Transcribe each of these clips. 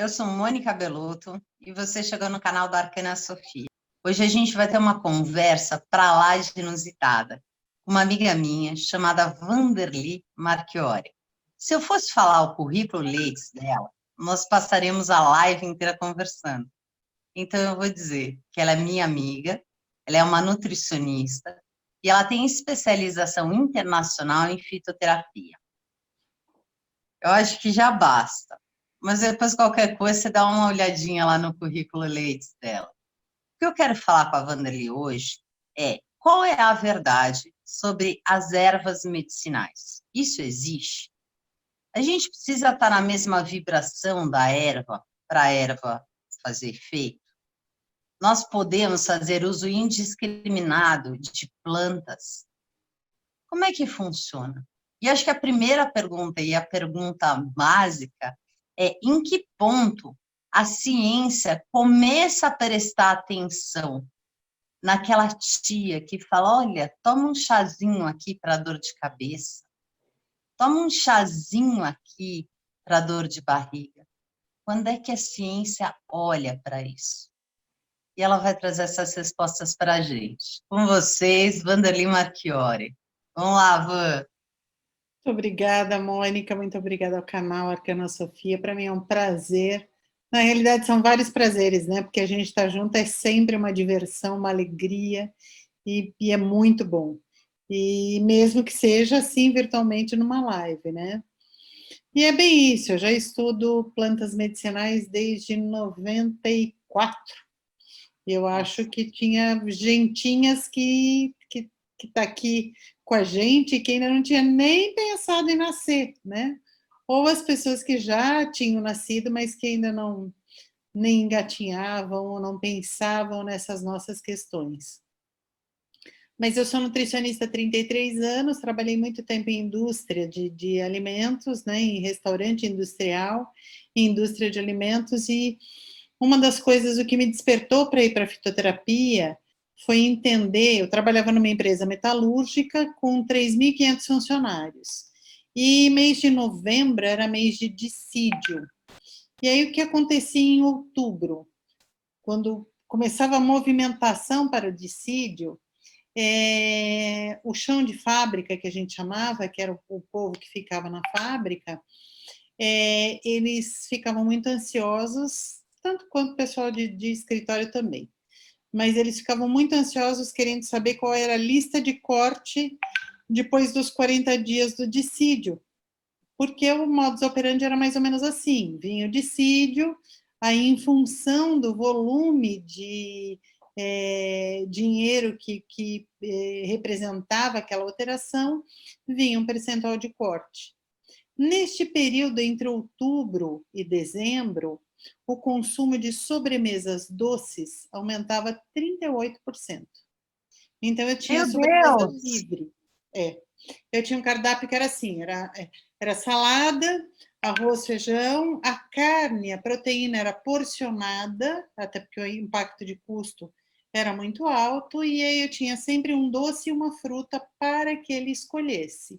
eu sou Mônica Belotto e você chegou no canal da Arcana Sofia. Hoje a gente vai ter uma conversa para lá de inusitada com uma amiga minha chamada Vanderly Marchiori. Se eu fosse falar o currículo Lattes dela, nós passaremos a live inteira conversando. Então eu vou dizer que ela é minha amiga, ela é uma nutricionista e ela tem especialização internacional em fitoterapia. Eu acho que já basta. Mas depois, qualquer coisa, você dá uma olhadinha lá no currículo Lattes dela. O que eu quero falar com a Vanderly hoje é qual é a verdade sobre as ervas medicinais. Isso existe? A gente precisa estar na mesma vibração da erva para a erva fazer efeito? Nós podemos fazer uso indiscriminado de plantas? Como é que funciona? E acho que a primeira pergunta e a pergunta básica é em que ponto a ciência começa a prestar atenção naquela tia que fala, olha, toma um chazinho aqui para dor de cabeça, toma um chazinho aqui para dor de barriga. Quando é que a ciência olha para isso? E ela vai trazer essas respostas para a gente. Com vocês, Vanderly Marchiori. Vamos lá, Van. Muito obrigada, Mônica, muito obrigada ao canal Arcana Sofia. Para mim é um prazer. Na realidade, são vários prazeres, né? Porque a gente está junto, é sempre uma diversão, uma alegria, e é muito bom. E mesmo que seja assim, virtualmente, numa live, né? E é bem isso, eu já estudo plantas medicinais desde 94. Eu acho que tinha gentinhas que está aqui com a gente que ainda não tinha nem pensado em nascer, né? Ou as pessoas que já tinham nascido, mas que ainda não nem engatinhavam ou não pensavam nessas nossas questões. Mas eu sou nutricionista há 33 anos, trabalhei muito tempo em indústria de alimentos, né, em restaurante industrial, em indústria de alimentos, e uma das coisas, o que me despertou para ir para a fitoterapia foi entender, eu trabalhava numa empresa metalúrgica com 3.500 funcionários, e mês de novembro era mês de dissídio. E aí o que acontecia em outubro? Quando começava a movimentação para o dissídio, o chão de fábrica, que a gente chamava, que era o povo que ficava na fábrica, eles ficavam muito ansiosos, tanto quanto o pessoal de escritório também, mas eles ficavam muito ansiosos querendo saber qual era a lista de corte depois dos 40 dias do dissídio, porque o modus operandi era mais ou menos assim, vinha o dissídio, aí em função do volume de dinheiro que representava aquela alteração, vinha um percentual de corte. Neste período, entre outubro e dezembro, o consumo de sobremesas doces aumentava 38%. Então, eu tinha sobremesa livre. Eu tinha um cardápio que era assim, era salada, arroz, feijão, a carne, a proteína era porcionada, até porque o impacto de custo era muito alto, e aí eu tinha sempre um doce e uma fruta para que ele escolhesse.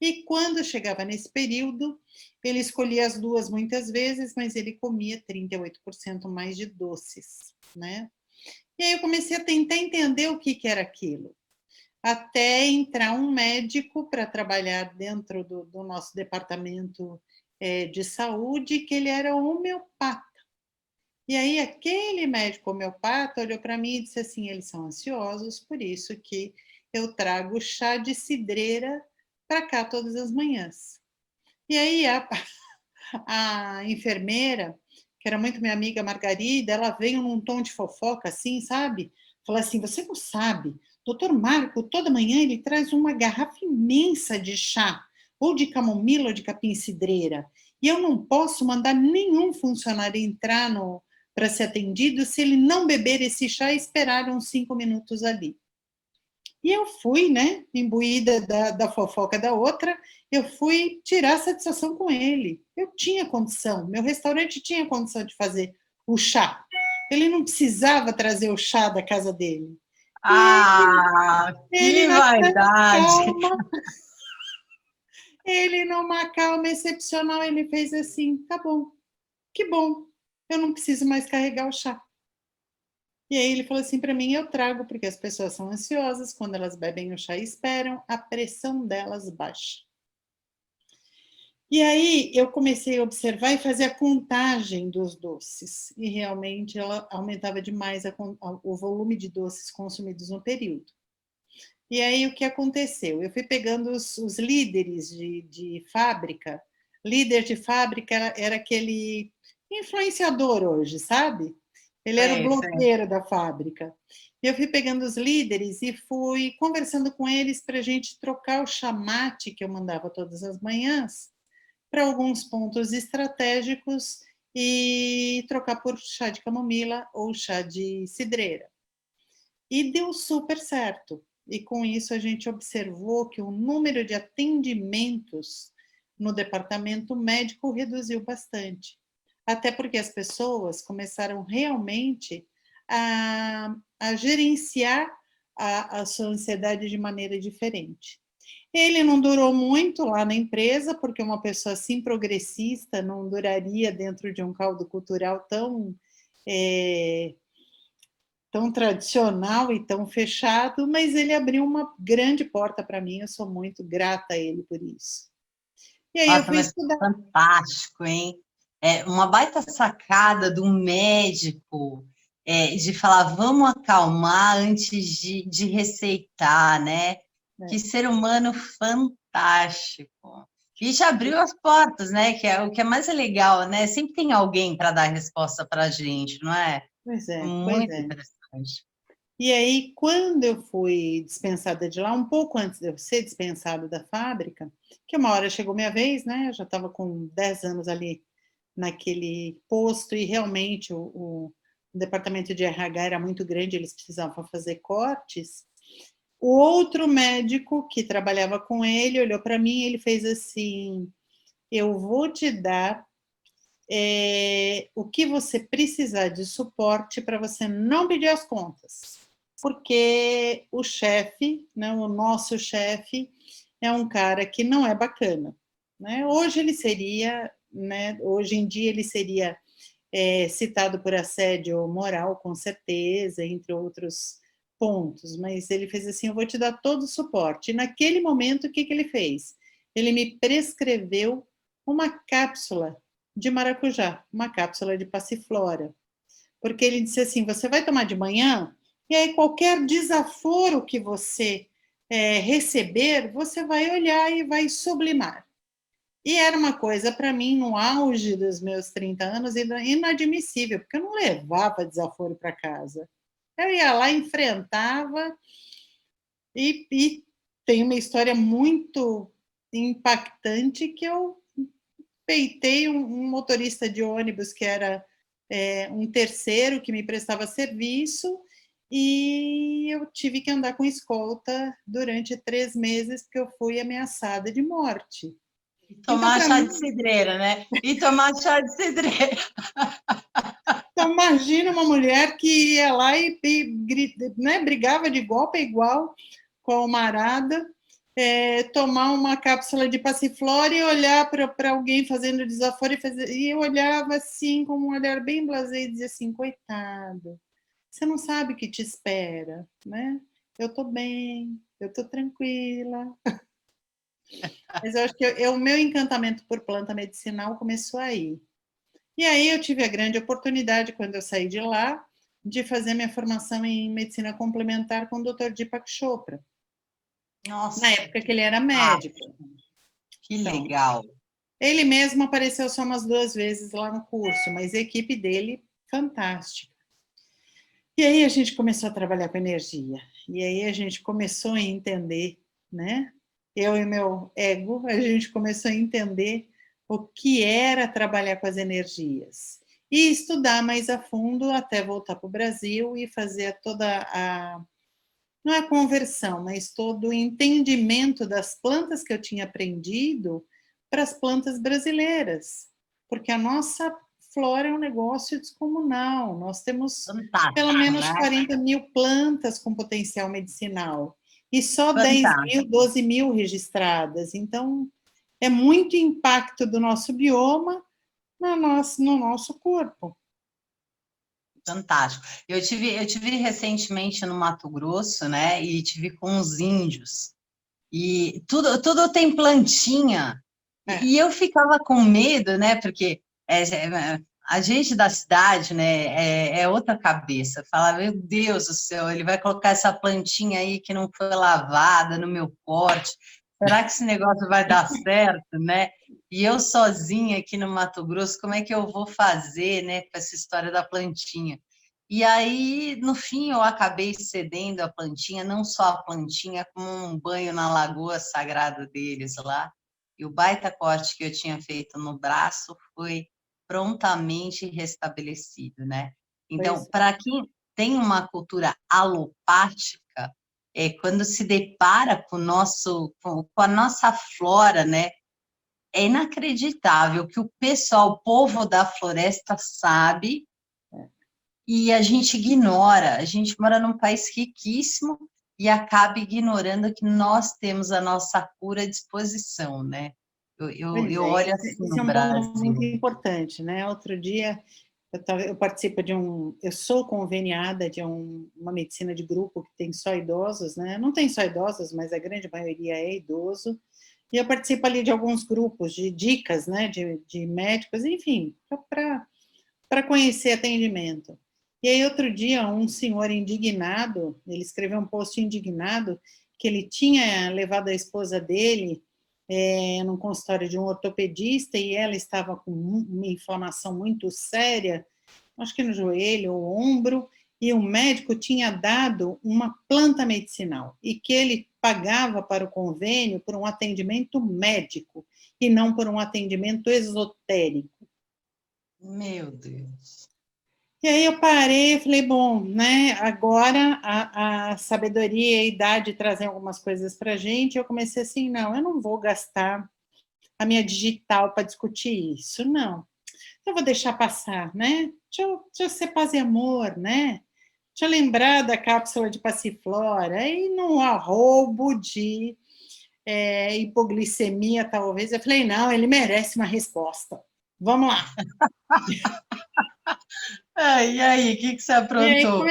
E quando chegava nesse período, ele escolhia as duas muitas vezes, mas ele comia 38% mais de doces, né? E aí eu comecei a tentar entender o que era aquilo, até entrar um médico para trabalhar dentro do nosso departamento de saúde, que ele era homeopata. E aí aquele médico homeopata olhou para mim e disse assim, eles são ansiosos, por isso que eu trago chá de cidreira para cá todas as manhãs. E aí a enfermeira, que era muito minha amiga Margarida, ela veio num tom de fofoca assim, sabe? Falou assim, você não sabe, doutor Marco, toda manhã ele traz uma garrafa imensa de chá, ou de camomila ou de capim-cidreira, e eu não posso mandar nenhum funcionário entrar para ser atendido se ele não beber esse chá e esperar uns 5 minutos ali. E eu fui, né, imbuída da fofoca da outra, eu fui tirar satisfação com ele. Eu tinha condição, meu restaurante tinha condição de fazer o chá. Ele não precisava trazer o chá da casa dele. Que vaidade! Ele numa calma excepcional, ele fez assim, tá bom. que bom, eu não preciso mais carregar o chá. E aí ele falou assim para mim, eu trago porque as pessoas são ansiosas, quando elas bebem o chá e esperam, a pressão delas baixa. E aí eu comecei a observar e fazer a contagem dos doces, e realmente ela aumentava demais o volume de doces consumidos no período. E aí o que aconteceu? Eu fui pegando os líderes de fábrica. Líder de fábrica era aquele influenciador hoje, sabe? Ele era o Sei. blogueiro da fábrica. Eu fui pegando os líderes e fui conversando com eles para a gente trocar o chamate que eu mandava todas as manhãs para alguns pontos estratégicos e trocar por chá de camomila ou chá de cidreira. E deu super certo. E com isso a gente observou que o número de atendimentos no departamento médico reduziu bastante. Até porque as pessoas começaram realmente a gerenciar a sua ansiedade de maneira diferente. Ele não durou muito lá na empresa, porque uma pessoa assim progressista não duraria dentro de um caldo cultural tão tradicional e tão fechado, mas ele abriu uma grande porta para mim, eu sou muito grata a ele por isso. E aí eu Nossa, fui mas estudar. fantástico, hein? É uma baita sacada do médico, de falar, vamos acalmar antes de receitar, né? Que ser humano fantástico. E já abriu as portas, né? Que é o que é mais legal, né? Sempre tem alguém para dar resposta para a gente, não é? Pois é, pois Muito é. interessante. E aí, quando eu fui dispensada de lá, um pouco antes de eu ser dispensada da fábrica, que uma hora chegou minha vez, né? Eu já estava com 10 anos ali naquele posto e realmente o departamento de RH era muito grande, eles precisavam fazer cortes. O outro médico que trabalhava com ele olhou para mim e ele fez assim: eu vou te dar o que você precisar de suporte para você não pedir as contas, porque o chefe, né, o nosso chefe, é um cara que não é bacana. Né? Hoje ele seria, né, hoje em dia ele seria citado por assédio moral, com certeza, entre outros pontos, mas ele fez assim, eu vou te dar todo o suporte. E naquele momento, o que ele fez? Ele me prescreveu uma cápsula de maracujá, uma cápsula de passiflora, porque ele disse assim, você vai tomar de manhã, e aí qualquer desaforo que você receber, você vai olhar e vai sublimar. E era uma coisa, para mim, no auge dos meus 30 anos, inadmissível, porque eu não levava desaforo para casa. Eu ia lá, enfrentava, e tem uma história muito impactante que eu peitei um motorista de ônibus que era um terceiro que me prestava serviço, e eu tive que andar com escolta durante 3 meses, porque eu fui ameaçada de morte. Então, Tomar para chá mim, de cidreira, né? E tomar chá de cidreira. então, imagina uma mulher que ia lá e né, brigava de igual para igual com uma arada, tomar uma cápsula de passiflora e olhar para alguém fazendo desaforo e eu olhava assim, com um olhar bem blasé e dizia assim, coitado, você não sabe o que te espera, né? Eu estou bem, eu estou tranquila. Mas eu acho que o meu encantamento por planta medicinal começou aí. E aí eu tive a grande oportunidade, quando eu saí de lá, de fazer minha formação em medicina complementar com o Dr. Deepak Chopra, na Nossa, época que ele era médico. que Então, legal. ele mesmo apareceu só umas 2 vezes lá no curso, mas a equipe dele, fantástica. E aí a gente começou a trabalhar com energia. E aí a gente começou a entender, né? Eu e meu ego, a gente começou a entender o que era trabalhar com as energias. E estudar mais a fundo até voltar para o Brasil e fazer toda não é a conversão, mas todo o entendimento das plantas que eu tinha aprendido para as plantas brasileiras. Porque a nossa flora é um negócio descomunal. Nós temos pelo Fantástico, menos né? 40 mil plantas com potencial medicinal. E só 10 mil, Fantástico. 12 mil registradas. Então, é muito impacto do nosso bioma, no nosso corpo. Fantástico. Eu tive recentemente no Mato Grosso, né? E tive com os índios. E tudo tem plantinha. É. E eu ficava com medo, né? Porque a gente da cidade, né? É outra cabeça. Fala, meu Deus do céu, ele vai colocar essa plantinha aí que não foi lavada no meu corte. Será que esse negócio vai dar certo, né? E eu sozinha aqui no Mato Grosso, como é que eu vou fazer, né, com essa história da plantinha? E aí, no fim, eu acabei cedendo a plantinha, não só a plantinha, como um banho na lagoa sagrada deles lá. E o baita corte que eu tinha feito no braço foi prontamente restabelecido, né? Então, Pois é. para quem tem uma cultura alopática, quando se depara com a nossa flora, né? É inacreditável que o pessoal, o povo da floresta sabe e a gente ignora. A gente mora num país riquíssimo e acaba ignorando que nós temos a nossa cura à disposição, né? Pois Eu é, olho assim esse no é um ponto muito Brasil. importante, né? Outro dia eu participo eu sou conveniada de uma medicina de grupo que tem só idosos, né? Não tem só idosos, mas a grande maioria é idoso. E eu participo ali de alguns grupos de dicas, né? De médicos, enfim, para conhecer atendimento. E aí, outro dia, um senhor indignado, ele escreveu um post indignado que ele tinha levado a esposa dele num consultório de um ortopedista e ela estava com uma inflamação muito séria, acho que no joelho ou ombro, e o médico tinha dado uma planta medicinal e que ele pagava para o convênio por um atendimento médico e não por um atendimento esotérico. Meu Deus. E aí eu parei e falei, bom, né, agora a sabedoria e a idade trazem algumas coisas para a gente, eu comecei assim, não, eu não vou gastar a minha digital para discutir isso, não. Eu vou deixar passar, né? Deixa eu ser paz e amor, né? Deixa eu lembrar da cápsula de passiflora, e no arrobo de hipoglicemia, talvez. Eu falei, não, ele merece uma resposta. Vamos lá. E aí, o que você E aí aprontou?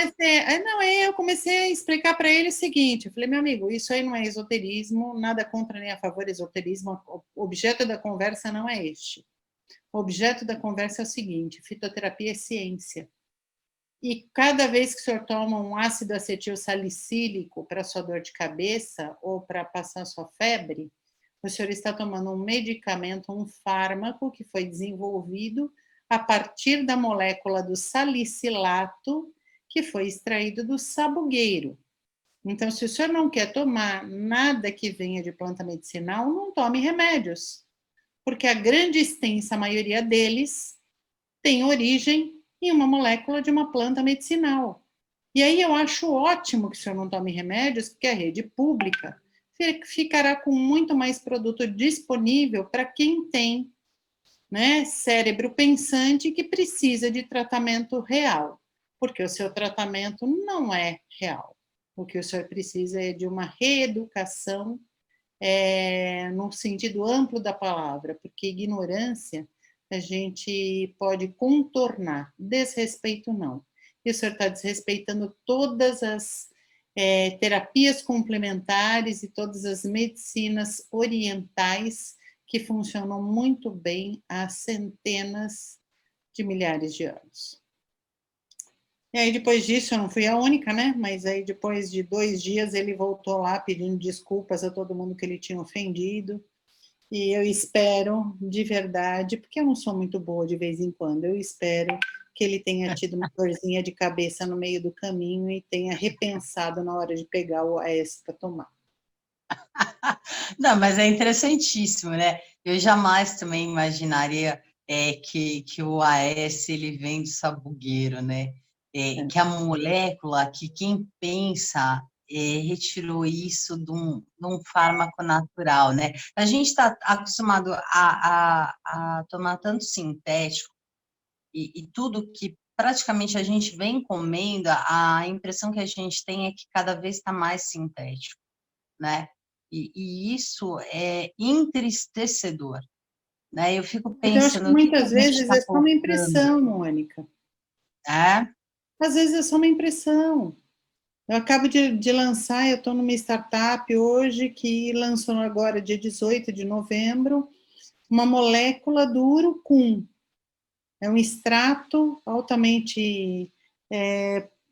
eu comecei a explicar para ele o seguinte, eu falei, meu amigo, isso aí não é esoterismo, nada contra nem a favor esoterismo, o objeto da conversa não é este. O objeto da conversa é o seguinte, fitoterapia é ciência. E cada vez que o senhor toma um ácido acetil salicílico para sua dor de cabeça ou para passar sua febre, o senhor está tomando um medicamento, um fármaco que foi desenvolvido a partir da molécula do salicilato que foi extraído do sabugueiro. Então, se o senhor não quer tomar nada que venha de planta medicinal, não tome remédios, porque a grande extensa maioria deles tem origem em uma molécula de uma planta medicinal. E aí eu acho ótimo que o senhor não tome remédios, porque a rede pública ficará com muito mais produto disponível para quem tem, né, cérebro pensante que precisa de tratamento real, porque o seu tratamento não é real. O que o senhor precisa é de uma reeducação no sentido amplo da palavra, porque ignorância a gente pode contornar, desrespeito não. E o senhor está desrespeitando todas as terapias complementares e todas as medicinas orientais que funcionam muito bem há centenas de milhares de anos. E aí, depois disso, eu não fui a única, né? Mas aí, depois de 2 dias, ele voltou lá pedindo desculpas a todo mundo que ele tinha ofendido. E eu espero, de verdade, porque eu não sou muito boa de vez em quando, eu espero que ele tenha tido uma dorzinha de cabeça no meio do caminho e tenha repensado na hora de pegar o AS para tomar. Não, mas é interessantíssimo, né? Eu jamais também imaginaria que o AS ele vem do sabugueiro, né? Que a molécula, que quem pensa retirou isso de um fármaco natural, né? A gente está acostumado a tomar tanto sintético e tudo que praticamente a gente vem comendo, a impressão que a gente tem é que cada vez está mais sintético, né? E isso é entristecedor. né? Eu fico Mas eu acho que pensando, o que que a muitas gente vezes está é só uma colocando, impressão, Mônica. né? Às vezes é só uma impressão. Eu acabo de lançar, eu estou numa startup hoje que lançou agora, dia 18 de novembro, uma molécula do urucum. É um extrato altamente,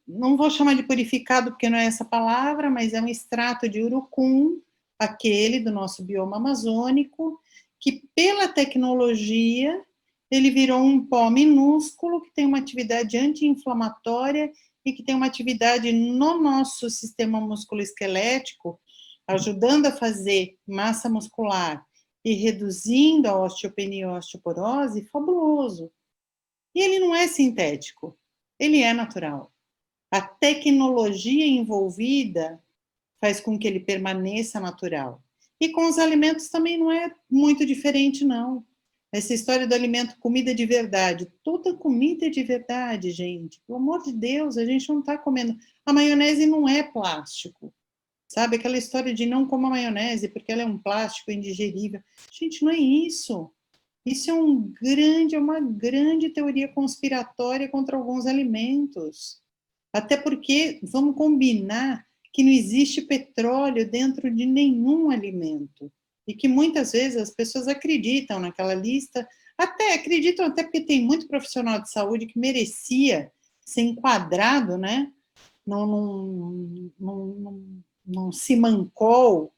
não vou chamar de purificado, porque não é essa palavra, mas é um extrato de urucum, aquele do nosso bioma amazônico, que pela tecnologia, ele virou um pó minúsculo, que tem uma atividade anti-inflamatória e que tem uma atividade no nosso sistema musculoesquelético, ajudando a fazer massa muscular e reduzindo a osteopenia e a osteoporose, fabuloso. E ele não é sintético, ele é natural. A tecnologia envolvida faz com que ele permaneça natural. E com os alimentos também não é muito diferente, não. Essa história do alimento, comida de verdade. Toda comida é de verdade, gente. Pelo amor de Deus, a gente não está comendo. A maionese não é plástico. Sabe, aquela história de não coma maionese porque ela é um plástico indigerível. Gente, não é isso. Isso é uma grande teoria conspiratória contra alguns alimentos. Até porque, vamos combinar, que não existe petróleo dentro de nenhum alimento. E que muitas vezes as pessoas acreditam naquela lista, até acreditam até porque tem muito profissional de saúde que merecia ser enquadrado, né, num simancol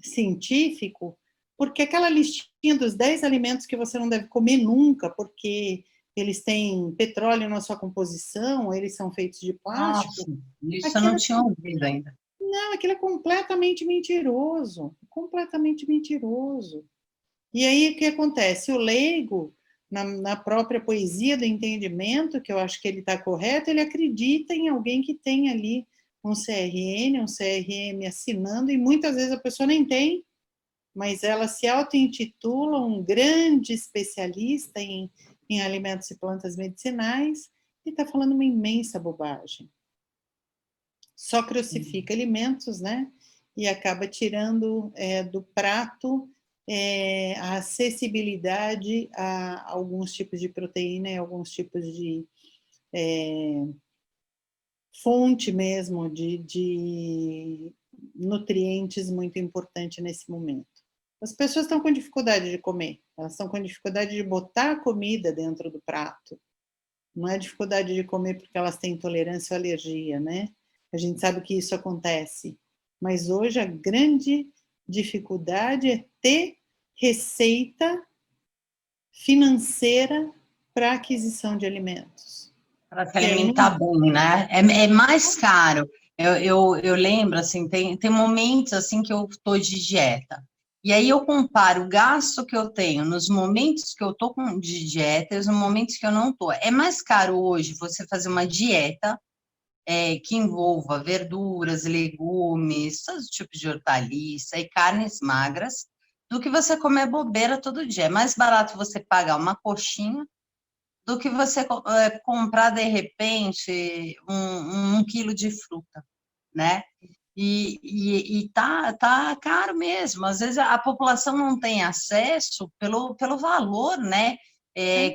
científico, porque aquela listinha dos 10 alimentos que você não deve comer nunca, porque eles têm petróleo na sua composição, eles são feitos de Nossa, plástico, isso eu não aquilo, tinha ouvido ainda. não, aquilo é completamente mentiroso, completamente mentiroso. E aí o que acontece? O leigo, na própria poesia do entendimento, que eu acho que ele está correto, ele acredita em alguém que tem ali um CRN, um CRM assinando, e muitas vezes a pessoa nem tem, mas ela se auto-intitula um grande especialista em alimentos e plantas medicinais e está falando uma imensa bobagem. Só crucifica alimentos, né? E acaba tirando do prato a acessibilidade a alguns tipos de proteína e alguns tipos de fonte mesmo de nutrientes muito importante nesse momento. As pessoas estão com dificuldade de comer, elas estão com dificuldade de botar a comida dentro do prato. Não é dificuldade de comer porque elas têm intolerância ou alergia, né? A gente sabe que isso acontece. Mas hoje a grande dificuldade é ter receita financeira para aquisição de alimentos. Para se Que alimentar ainda bem, né? É mais caro. Eu lembro, assim, tem momentos, assim, que eu estou de dieta. E aí eu comparo o gasto que eu tenho nos momentos que eu estou de dieta e nos momentos que eu não estou. É mais caro hoje você fazer uma dieta que envolva verduras, legumes, todos os tipos de hortaliça e carnes magras, do que você comer bobeira todo dia. É mais barato você pagar uma coxinha do que você comprar, de repente, um quilo de fruta, né? E tá caro mesmo. Às vezes a população não tem acesso pelo valor, né?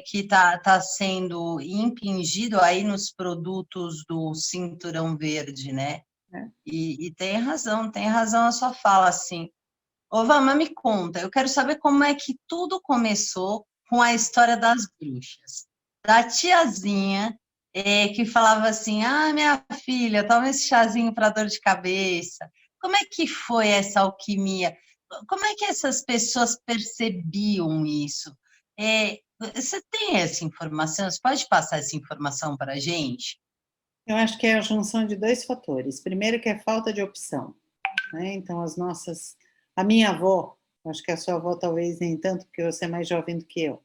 Que está sendo impingido aí nos produtos do Cinturão Verde, né? E tem razão a sua fala, assim. Ô, Vama, me conta, eu quero saber como é que tudo começou com a história das bruxas. Da tiazinha, que falava assim, ah, minha filha, toma esse chazinho para dor de cabeça. Como é que foi essa alquimia? Como é que essas pessoas percebiam isso? Você tem essa informação? Você pode passar essa informação para a gente? eu acho que é a junção de dois fatores. Primeiro que é falta de opção, né? Então a minha avó, acho que a sua avó talvez nem tanto, porque você é mais jovem do que eu,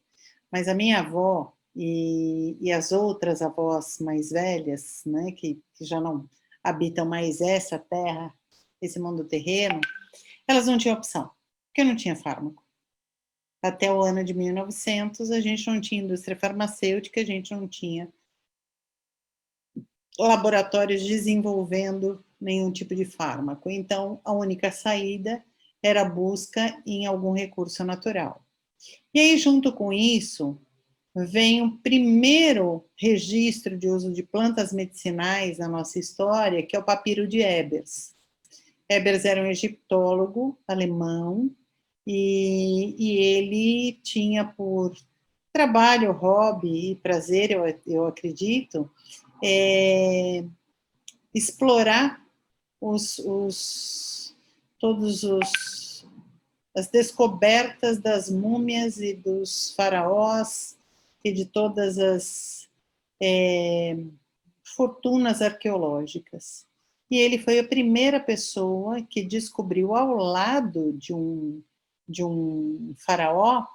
mas a minha avó e as outras avós mais velhas, né, que já não habitam mais essa terra, esse mundo terreno, elas não tinham opção, porque não tinha fármaco. Até o ano de 1900, a gente não tinha indústria farmacêutica, a gente não tinha laboratórios desenvolvendo nenhum tipo de fármaco. Então, a única saída era a busca em algum recurso natural. E aí, junto com isso, vem o primeiro registro de uso de plantas medicinais na nossa história, que é o papiro de Ebers. Ebers era um egiptólogo alemão e ele tinha por trabalho, hobby e prazer, eu acredito, explorar todos as descobertas das múmias e dos faraós e de todas as fortunas arqueológicas. E ele foi a primeira pessoa que descobriu ao lado de um faraó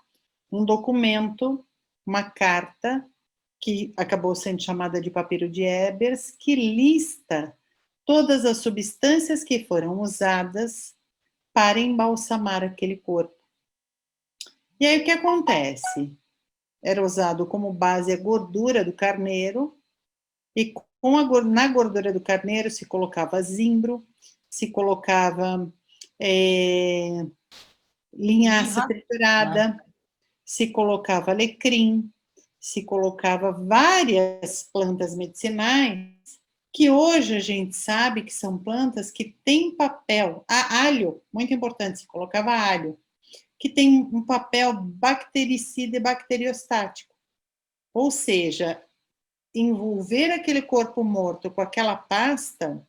um documento, uma carta, que acabou sendo chamada de papiro de Ebers, que lista todas as substâncias que foram usadas para embalsamar aquele corpo. E aí o que acontece? Era usado como base a gordura do carneiro, e na gordura do carneiro se colocava zimbro, se colocava linhaça triturada, se colocava alecrim, se colocava várias plantas medicinais, que hoje a gente sabe que são plantas que têm papel, alho, muito importante, se colocava alho, que tem um papel bactericida e bacteriostático, ou seja, envolver aquele corpo morto com aquela pasta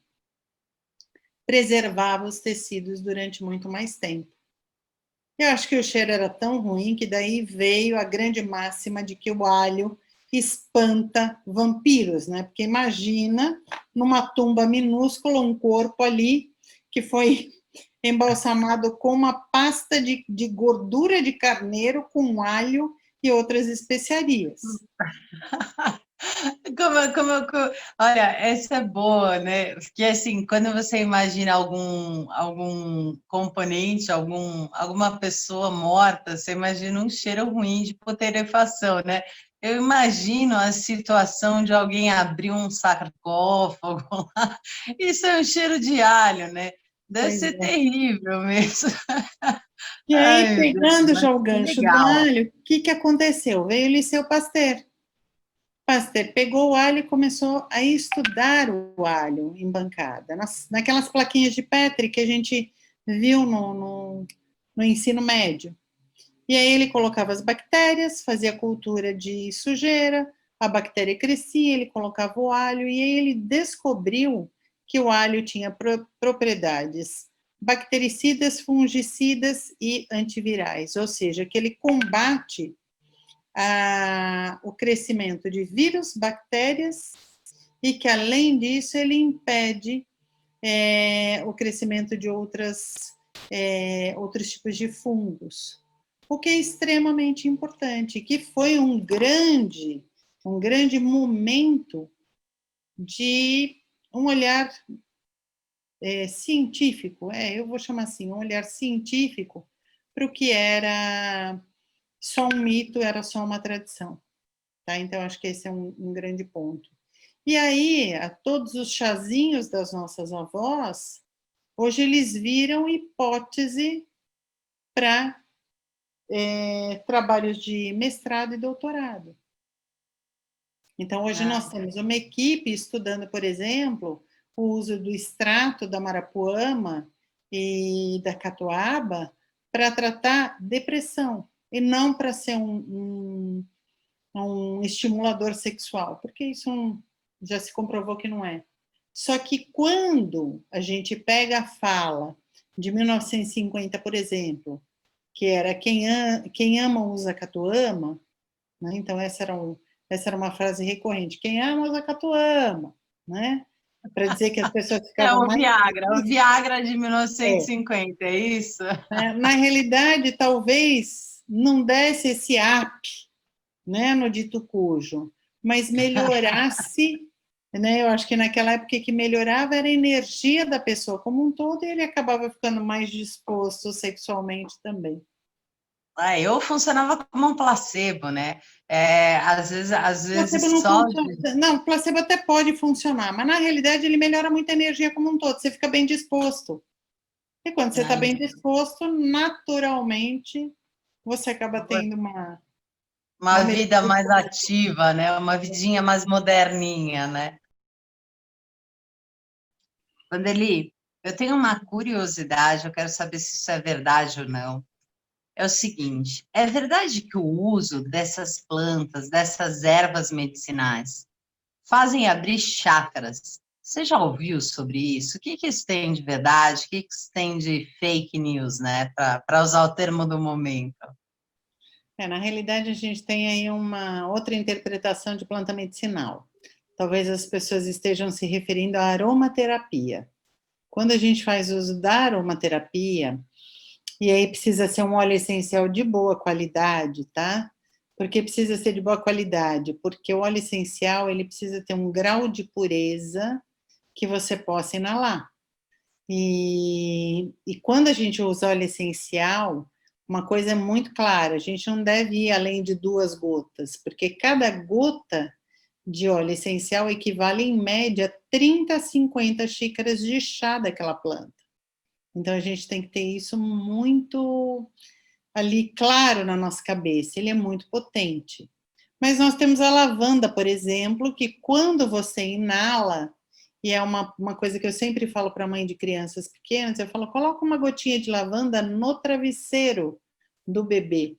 preservava os tecidos durante muito mais tempo. Eu acho que o cheiro era tão ruim que daí veio a grande máxima de que o alho espanta vampiros, né? Porque imagina numa tumba minúscula um corpo ali que foi embalsamado com uma pasta de gordura de carneiro com alho e outras especiarias. Olha, essa é boa, né? Porque assim, quando você imagina algum componente, alguma pessoa morta, você imagina um cheiro ruim de putrefação, né? Eu imagino a situação de alguém abrir um sarcófago lá. Isso é um cheiro de alho, né? Deve ser terrível mesmo. E aí, Ai, pegando Deus, já o gancho do legal. alho, o que aconteceu? Veio Liceu Pasteur. Pasteur pegou o alho e começou a estudar o alho em bancada, naquelas plaquinhas de Petri que a gente viu no ensino médio. E aí ele colocava as bactérias, fazia cultura de sujeira, a bactéria crescia, ele colocava o alho, e aí ele descobriu que o alho tinha propriedades bactericidas, fungicidas e antivirais, ou seja, que ele combate o crescimento de vírus, bactérias, e que, além disso, ele impede o crescimento de outros tipos de fungos, o que é extremamente importante, que foi um grande momento de um olhar científico, eu vou chamar assim, um olhar científico para o que era só um mito, era só uma tradição. Tá? Então, acho que esse é um grande ponto. E aí, todos os chazinhos das nossas avós, hoje eles viram hipótese para trabalhos de mestrado e doutorado. Então, hoje nós temos uma equipe estudando, por exemplo, o uso do extrato da marapuama e da catuaba para tratar depressão, e não para ser um estimulador sexual, porque isso já se comprovou que não é. Só que quando a gente pega a fala de 1950, por exemplo, que era quem ama usa catuama, né? Então essa era uma frase recorrente, quem ama usa catuama, né? Para dizer que as pessoas ficavam mais... O Viagra de 1950, é isso? Na realidade, talvez não desse esse up, né, no dito cujo, mas melhorasse, né, eu acho que naquela época que melhorava era a energia da pessoa como um todo, e ele acabava ficando mais disposto sexualmente também. Eu funcionava como um placebo, né? Às vezes Placebo não só... funciona. Não, placebo até pode funcionar, mas na realidade ele melhora muito a energia como um todo, você fica bem disposto. E quando você está bem disposto, naturalmente você acaba tendo Uma melhor. vida mais ativa, né? Uma vidinha mais moderninha, né? Vanderly, eu tenho uma curiosidade, eu quero saber se isso é verdade ou não. É o seguinte, é verdade que o uso dessas plantas, dessas ervas medicinais, fazem abrir chakras? Você já ouviu sobre isso? O que que isso tem de verdade? O que que isso tem de fake news, né? Para usar o termo do momento. Na realidade, a gente tem aí uma outra interpretação de planta medicinal. Talvez as pessoas estejam se referindo à aromaterapia. Quando a gente faz uso da aromaterapia, e aí precisa ser um óleo essencial de boa qualidade, tá? Porque precisa ser de boa qualidade? Porque o óleo essencial, ele precisa ter um grau de pureza que você possa inalar. E quando a gente usa óleo essencial, uma coisa é muito clara, a gente não deve ir além de 2 gotas, porque cada gota de óleo essencial equivale, em média, 30 a 50 xícaras de chá daquela planta. Então, a gente tem que ter isso muito ali claro na nossa cabeça, ele é muito potente. Mas nós temos a lavanda, por exemplo, que quando você inala, e é uma coisa que eu sempre falo para mãe de crianças pequenas, eu falo, coloca uma gotinha de lavanda no travesseiro do bebê,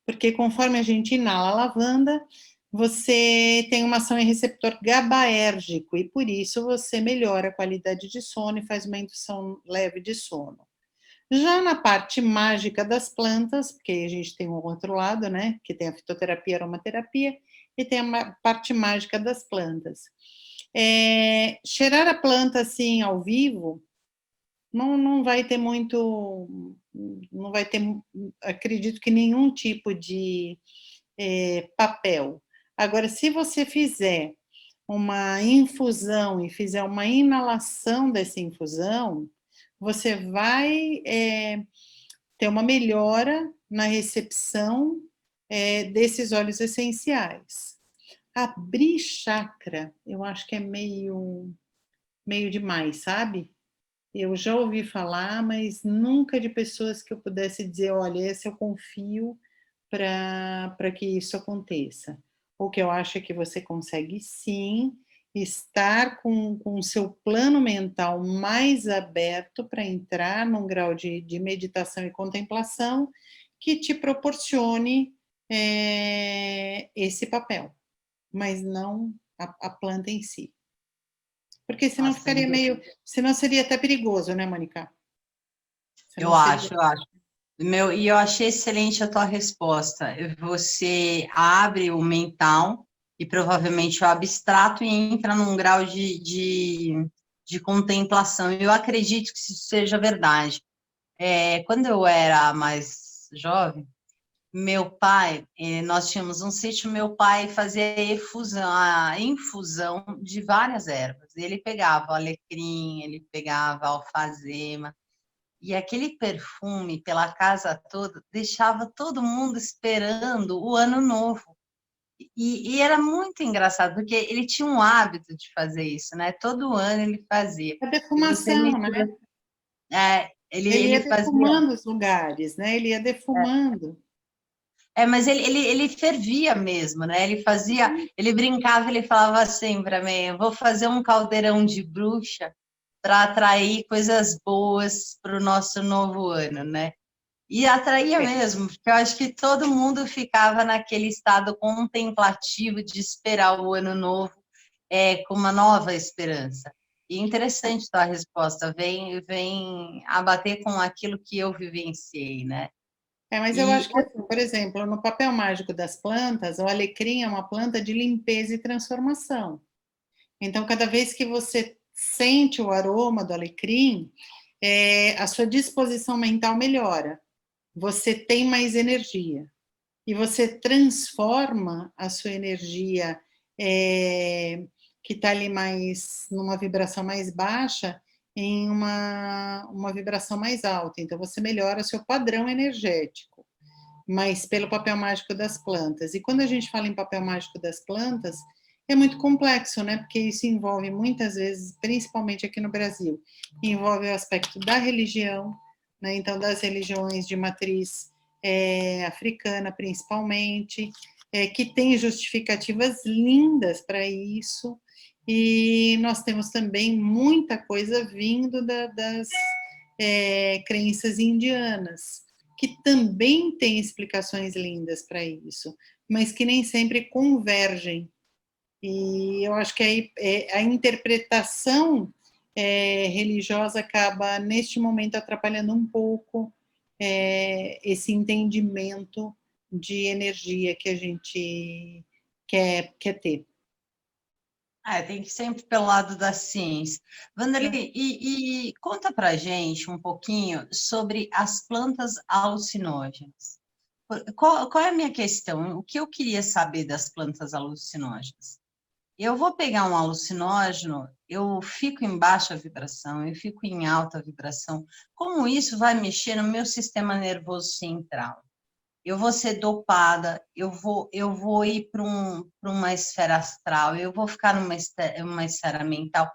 porque conforme a gente inala a lavanda, você tem uma ação em receptor GABAérgico, e por isso você melhora a qualidade de sono e faz uma indução leve de sono. Já na parte mágica das plantas, porque a gente tem um outro lado, né, que tem a fitoterapia, a aromaterapia, e tem a parte mágica das plantas. Cheirar a planta assim ao vivo não vai ter muito, não vai ter, acredito que nenhum tipo de papel. Agora, se você fizer uma infusão e fizer uma inalação dessa infusão, você vai ter uma melhora na recepção desses óleos essenciais. Abrir chakra, eu acho que é meio demais, sabe? Eu já ouvi falar, mas nunca de pessoas que eu pudesse dizer, olha, esse eu confio para que isso aconteça. O que eu acho é que você consegue sim estar com o seu plano mental mais aberto para entrar num grau de meditação e contemplação que te proporcione esse papel, mas não a planta em si. Porque senão Nossa, ficaria meio. Senão seria até perigoso, né, Mônica? Senão eu seria. acho, eu acho. E eu achei excelente a tua resposta. Você abre o mental e provavelmente o abstrato e entra num grau de contemplação. Eu acredito que isso seja verdade. Quando eu era mais jovem, meu pai, nós tínhamos um sítio, meu pai fazia a infusão de várias ervas. Ele pegava o alecrim, ele pegava a alfazema, e aquele perfume pela casa toda deixava todo mundo esperando o ano novo. E era muito engraçado, porque ele tinha um hábito de fazer isso, né? Todo ano ele fazia. A E você defumação, né? mistura. Ele ia Ele fazia. defumando os lugares, né? Ele ia defumando. Mas ele fervia mesmo, né? Ele fazia, ele brincava, ele falava assim para mim: eu vou fazer um caldeirão de bruxa para atrair coisas boas para o nosso novo ano, né? E atraía mesmo, porque eu acho que todo mundo ficava naquele estado contemplativo de esperar o ano novo com uma nova esperança. E interessante tua resposta, vem abater com aquilo que eu vivenciei, né? Mas eu E acho que, assim, por exemplo, no papel mágico das plantas, o alecrim é uma planta de limpeza e transformação. Então, cada vez que você sente o aroma do alecrim, a sua disposição mental melhora. Você tem mais energia. E você transforma a sua energia que está ali mais numa vibração mais baixa em uma vibração mais alta. Então, você melhora o seu padrão energético, mas pelo papel mágico das plantas. E quando a gente fala em papel mágico das plantas, é muito complexo, né? Porque isso envolve muitas vezes, principalmente aqui no Brasil, envolve o aspecto da religião, né? Então, das religiões de matriz africana principalmente, que tem justificativas lindas para isso, e nós temos também muita coisa vindo das crenças indianas, que também tem explicações lindas para isso, mas que nem sempre convergem. E eu acho que a interpretação religiosa acaba, neste momento, atrapalhando um pouco esse entendimento de energia que a gente quer ter. Tem que ir sempre pelo lado da ciência. Wanderley, e conta para gente um pouquinho sobre as plantas alucinógenas. Qual é a minha questão? O que eu queria saber das plantas alucinógenas? Eu vou pegar um alucinógeno, eu fico em baixa vibração, eu fico em alta vibração. Como isso vai mexer no meu sistema nervoso central? Eu vou ser dopada, eu vou ir para uma esfera astral, eu vou ficar numa esfera mental.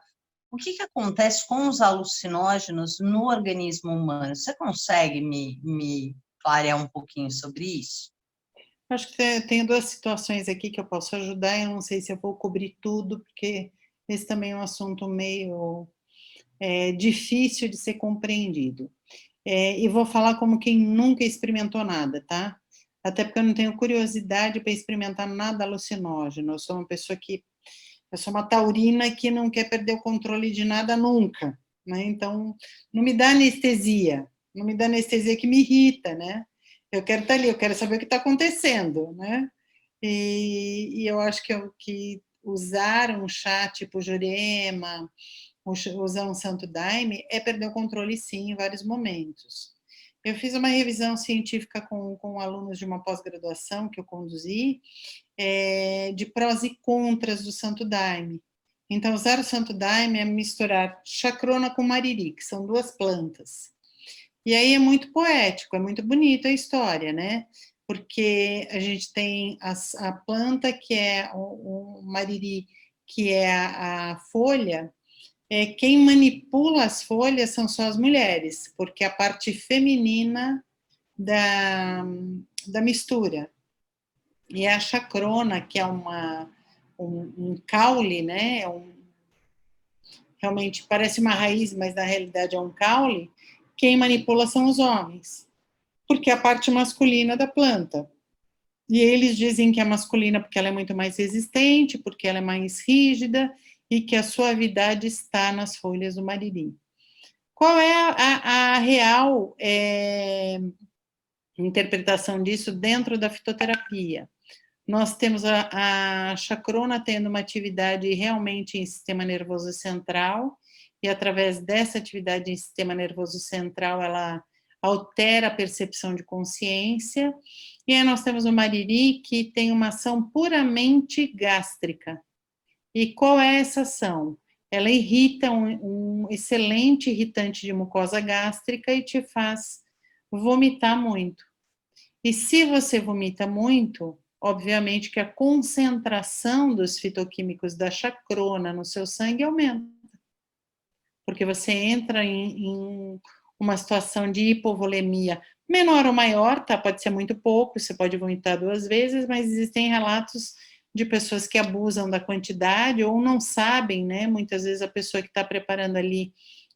O que acontece com os alucinógenos no organismo humano? Você consegue me clarear um pouquinho sobre isso? Acho que tem duas situações aqui que eu posso ajudar, eu não sei se eu vou cobrir tudo, porque esse também é um assunto meio difícil de ser compreendido. E vou falar como quem nunca experimentou nada, tá? Até porque eu não tenho curiosidade para experimentar nada alucinógeno. Eu sou uma taurina que não quer perder o controle de nada nunca, né? Então, não me dá anestesia que me irrita, né? Eu quero estar ali, eu quero saber o que está acontecendo, né? E eu acho que usar um chá tipo Jurema, usar um santo daime, é perder o controle, sim, em vários momentos. Eu fiz uma revisão científica com alunos de uma pós-graduação que eu conduzi, de prós e contras do santo daime. Então, usar o santo daime é misturar chacrona com mariri, que são duas plantas. E aí é muito poético, é muito bonito a história, né? Porque a gente tem a planta, que é o mariri, que é a folha. Quem manipula as folhas são só as mulheres, porque a parte feminina da mistura. E a chacrona, que é um caule, né? Realmente parece uma raiz, mas na realidade é um caule. Quem manipula são os homens, porque é a parte masculina da planta. E eles dizem que é masculina porque ela é muito mais resistente, porque ela é mais rígida e que a suavidade está nas folhas do mariri. Qual é a real interpretação disso dentro da fitoterapia? Nós temos a chacrona tendo uma atividade realmente em sistema nervoso central, e através dessa atividade em sistema nervoso central, ela altera a percepção de consciência. E aí nós temos o mariri, que tem uma ação puramente gástrica. E qual é essa ação? Ela irrita, um excelente irritante de mucosa gástrica e te faz vomitar muito. E se você vomita muito, obviamente que a concentração dos fitoquímicos da chacrona no seu sangue aumenta, porque você entra em uma situação de hipovolemia menor ou maior, tá? Pode ser muito pouco, você pode vomitar 2 vezes, mas existem relatos de pessoas que abusam da quantidade ou não sabem, né? Muitas vezes a pessoa que está preparando ali,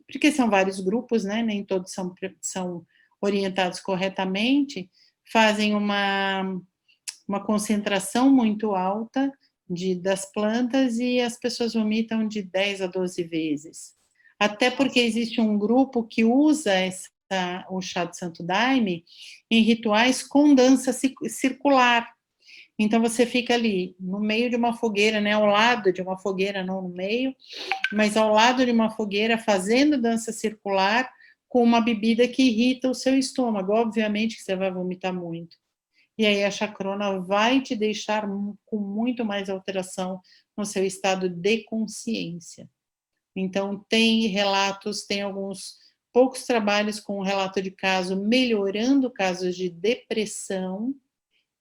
porque são vários grupos, né? Nem todos são orientados corretamente, fazem uma concentração muito alta das plantas e as pessoas vomitam de 10 a 12 vezes. Até porque existe um grupo que usa o chá de santo daime em rituais com dança circular. Então, você fica ali, no meio de uma fogueira, né, ao lado de uma fogueira, não no meio, mas ao lado de uma fogueira, fazendo dança circular com uma bebida que irrita o seu estômago. Obviamente que você vai vomitar muito. E aí a chacrona vai te deixar com muito mais alteração no seu estado de consciência. Então, tem relatos, tem alguns poucos trabalhos com relato de caso melhorando casos de depressão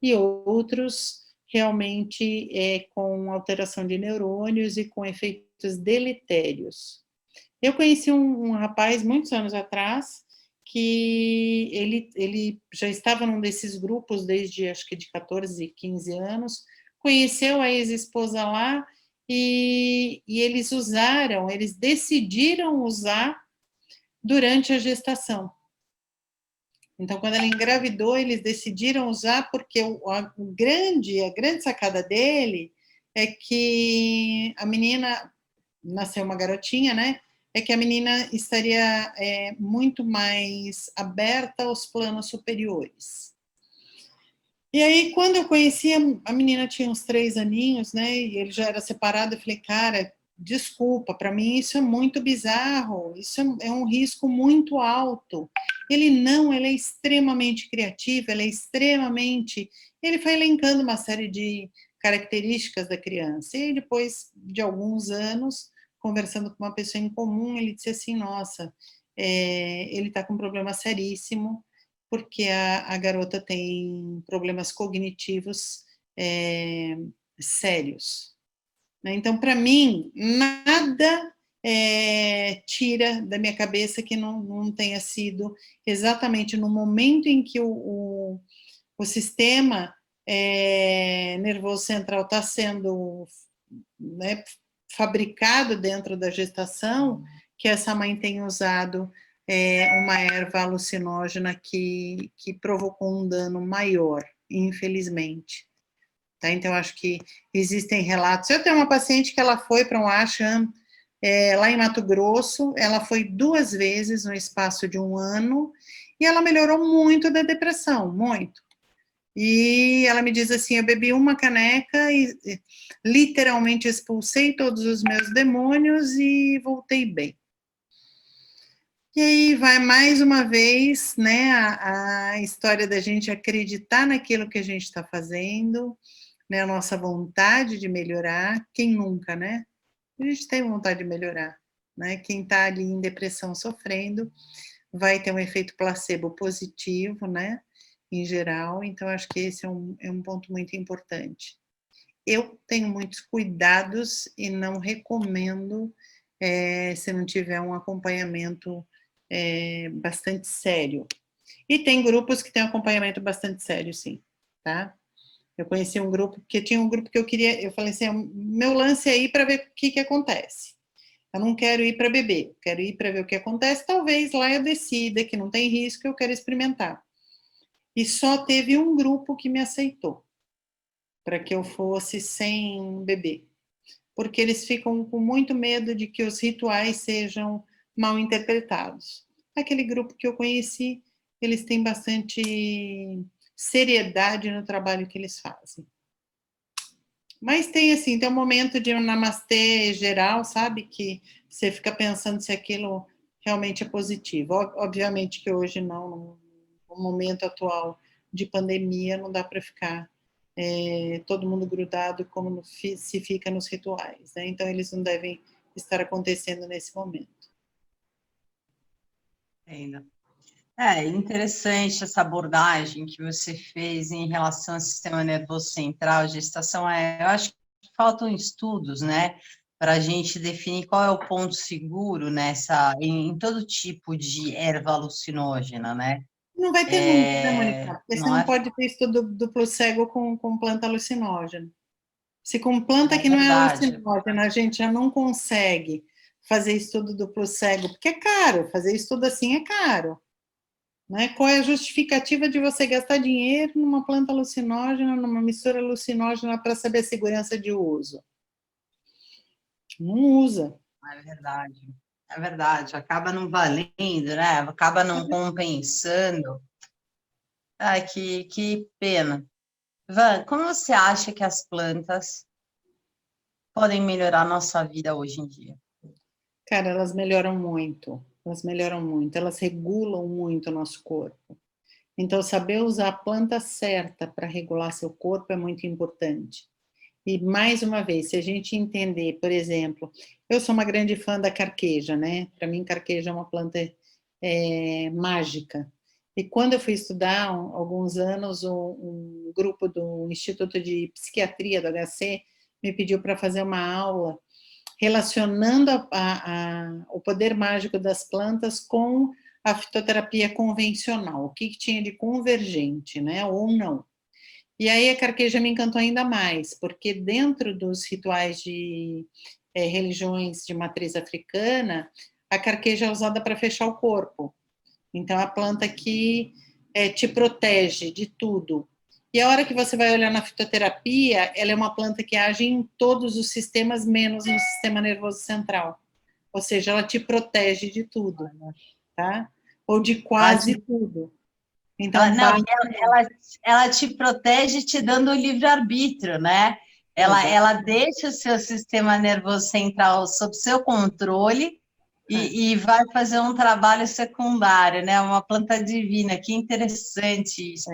e outros realmente com alteração de neurônios e com efeitos deletérios. Eu conheci um rapaz, muitos anos atrás, que ele já estava num desses grupos desde, acho que de 14, 15 anos, conheceu a ex-esposa lá e eles decidiram usar durante a gestação. Então, quando ela engravidou, eles decidiram usar porque a grande sacada dele é que a menina, nasceu uma garotinha, né? É que a menina estaria muito mais aberta aos planos superiores. E aí, quando eu conheci, a menina tinha uns 3 aninhos, né? E ele já era separado. Eu falei, cara, desculpa, para mim isso é muito bizarro, isso é um risco muito alto. Ele é extremamente criativo, ele é extremamente... Ele foi elencando uma série de características da criança. E depois de alguns anos, conversando com uma pessoa em comum, ele disse assim, nossa, ele está com um problema seríssimo, porque a garota tem problemas cognitivos sérios. Então, para mim, nada tira da minha cabeça que não tenha sido exatamente no momento em que o sistema nervoso central está sendo, né, fabricado dentro da gestação, que essa mãe tem usado uma erva alucinógena que provocou um dano maior, infelizmente. Tá? Então, acho que existem relatos. Eu tenho uma paciente que ela foi para um ashram lá em Mato Grosso, ela foi 2 vezes no espaço de 1 ano, e ela melhorou muito da depressão, muito. E ela me diz assim, eu bebi uma caneca e literalmente expulsei todos os meus demônios e voltei bem. E aí vai mais uma vez, né, a história da gente acreditar naquilo que a gente está fazendo, né, a nossa vontade de melhorar. Quem nunca, né? A gente tem vontade de melhorar, né? Quem está ali em depressão sofrendo vai ter um efeito placebo positivo, né? Em geral, então acho que esse é um ponto muito importante. Eu tenho muitos cuidados e não recomendo se não tiver um acompanhamento bastante sério. E tem grupos que têm acompanhamento bastante sério, sim, tá? Eu conheci um grupo, porque tinha um grupo que eu falei assim, meu lance é ir para ver o que acontece. Eu não quero ir para beber, eu quero ir para ver o que acontece, talvez lá eu decida que não tem risco, eu quero experimentar. E só teve um grupo que me aceitou, para que eu fosse sem beber. Porque eles ficam com muito medo de que os rituais sejam mal interpretados. Aquele grupo que eu conheci, eles têm bastante seriedade no trabalho que eles fazem. Mas tem assim, tem um momento de um namastê geral, sabe? Que você fica pensando se aquilo realmente é positivo. Obviamente que hoje não, no momento atual de pandemia, não dá para ficar todo mundo grudado como se fica nos rituais, né? Então eles não devem estar acontecendo nesse momento. Ainda. É interessante essa abordagem que você fez em relação ao sistema nervoso central, gestação. Eu acho que faltam estudos, né, para a gente definir qual é o ponto seguro em todo tipo de erva alucinógena, né? Não vai ter nunca, né, Mônica? Porque você Não não é, pode ter estudo duplo cego com planta alucinógena. Se com planta é que não é verdade. alucinógena a gente já não consegue fazer estudo duplo cego, porque é caro, fazer estudo assim é caro. Né? Qual é a justificativa de você gastar dinheiro numa planta alucinógena, numa mistura alucinógena para saber a segurança de uso? Não usa. É verdade. É verdade. Acaba não valendo, né? Acaba não compensando. Ai, que pena. Van, como você acha que as plantas podem melhorar a nossa vida hoje em dia? Cara, elas melhoram muito. Elas melhoram muito. Elas regulam muito o nosso corpo. Então, saber usar a planta certa para regular seu corpo é muito importante. E, mais uma vez, se a gente entender, por exemplo, eu sou uma grande fã da carqueja, né? Para mim, carqueja é uma planta mágica. E quando eu fui estudar, alguns anos, um grupo do Instituto de Psiquiatria do HC me pediu para fazer uma aula relacionando o poder mágico das plantas com a fitoterapia convencional, o que tinha de convergente, né, ou não. E aí a carqueja me encantou ainda mais, porque dentro dos rituais de religiões de matriz africana, a carqueja é usada para fechar o corpo. Então, a planta que te protege de tudo. E a hora que você vai olhar na fitoterapia, ela é uma planta que age em todos os sistemas, menos no sistema nervoso central. Ou seja, ela te protege de tudo, tá? Ou de quase tudo. Então, não, ela te protege te dando o livre-arbítrio, né? Ela deixa o seu sistema nervoso central sob seu controle e vai fazer um trabalho secundário, né? Uma planta divina, que interessante isso.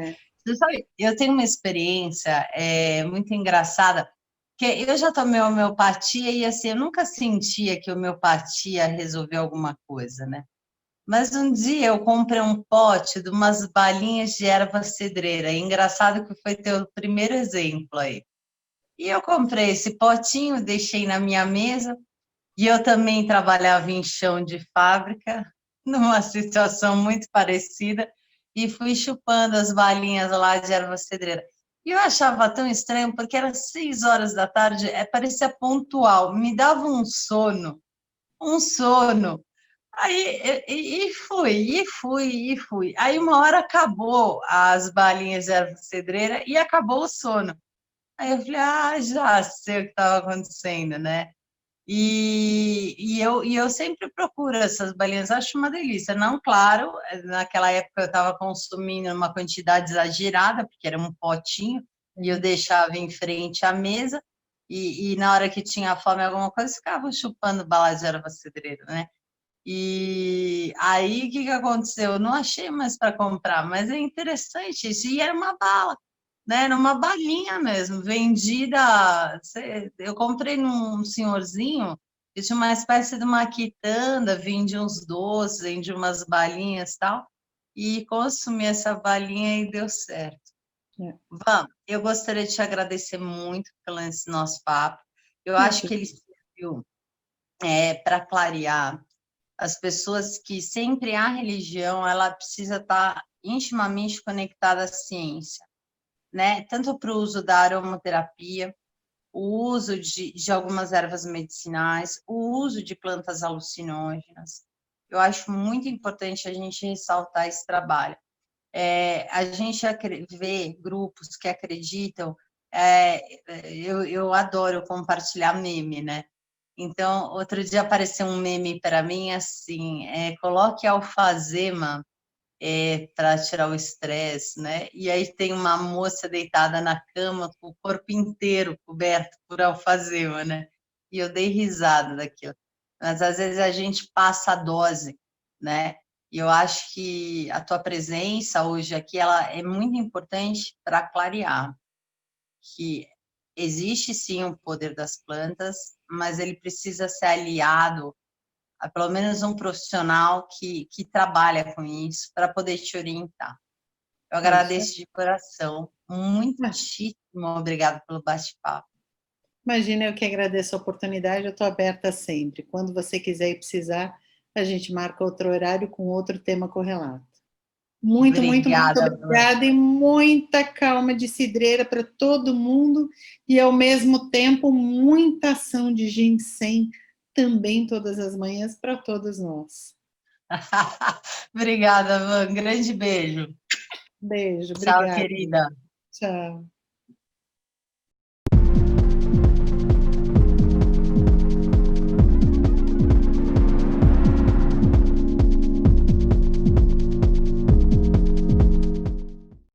Você sabe, eu tenho uma experiência muito engraçada, que eu já tomei homeopatia e assim, eu nunca sentia que homeopatia resolveu alguma coisa, né? Mas um dia eu comprei um pote de umas balinhas de erva cidreira. Engraçado que foi teu primeiro exemplo aí. E eu comprei esse potinho, deixei na minha mesa, e eu também trabalhava em chão de fábrica, numa situação muito parecida, e fui chupando as balinhas lá de erva cidreira. E eu achava tão estranho, porque era 6 horas da tarde, parecia pontual, me dava um sono, um sono. Aí, e fui. Aí, uma hora acabou as balinhas de erva cedreira e acabou o sono. Aí eu falei, já sei o que estava acontecendo, né? E eu sempre procuro essas balinhas, acho uma delícia. Não, claro, naquela época eu estava consumindo uma quantidade exagerada, porque era um potinho, e eu deixava em frente à mesa, e na hora que tinha fome, alguma coisa, ficava chupando bala de erva cedreira, né? E aí, o que aconteceu? Eu não achei mais para comprar, mas é interessante isso. E era uma bala, né? Era uma balinha mesmo, vendida. Eu comprei num senhorzinho que tinha uma espécie de uma quitanda, vendia uns doces, vendia umas balinhas e tal. E consumi essa balinha e deu certo. Vam, eu gostaria de te agradecer muito pelo esse nosso papo. Eu acho que ele serviu para clarear as pessoas que sempre a religião ela precisa estar intimamente conectada à ciência, né? Tanto para o uso da aromaterapia, o uso de algumas ervas medicinais, o uso de plantas alucinógenas. Eu acho muito importante a gente ressaltar esse trabalho. A gente vê grupos que acreditam, eu adoro compartilhar meme, né? Então, outro dia apareceu um meme para mim assim, coloque alfazema para tirar o estresse, né? E aí tem uma moça deitada na cama com o corpo inteiro coberto por alfazema, né? E eu dei risada daquilo. Mas às vezes a gente passa a dose, né? E eu acho que a tua presença hoje aqui ela é muito importante para clarear que existe sim o poder das plantas, mas ele precisa ser aliado a pelo menos um profissional que trabalha com isso para poder te orientar. Eu agradeço de coração. Muitíssimo obrigada pelo bate-papo. Imagina, eu que agradeço a oportunidade, eu estou aberta sempre. Quando você quiser e precisar, a gente marca outro horário com outro tema correlato. Muito, obrigada, muito obrigada e muita calma de cidreira para todo mundo e, ao mesmo tempo, muita ação de ginseng também todas as manhãs para todos nós. Obrigada, Van. Grande beijo. Beijo, Tchau, obrigada. querida. Tchau.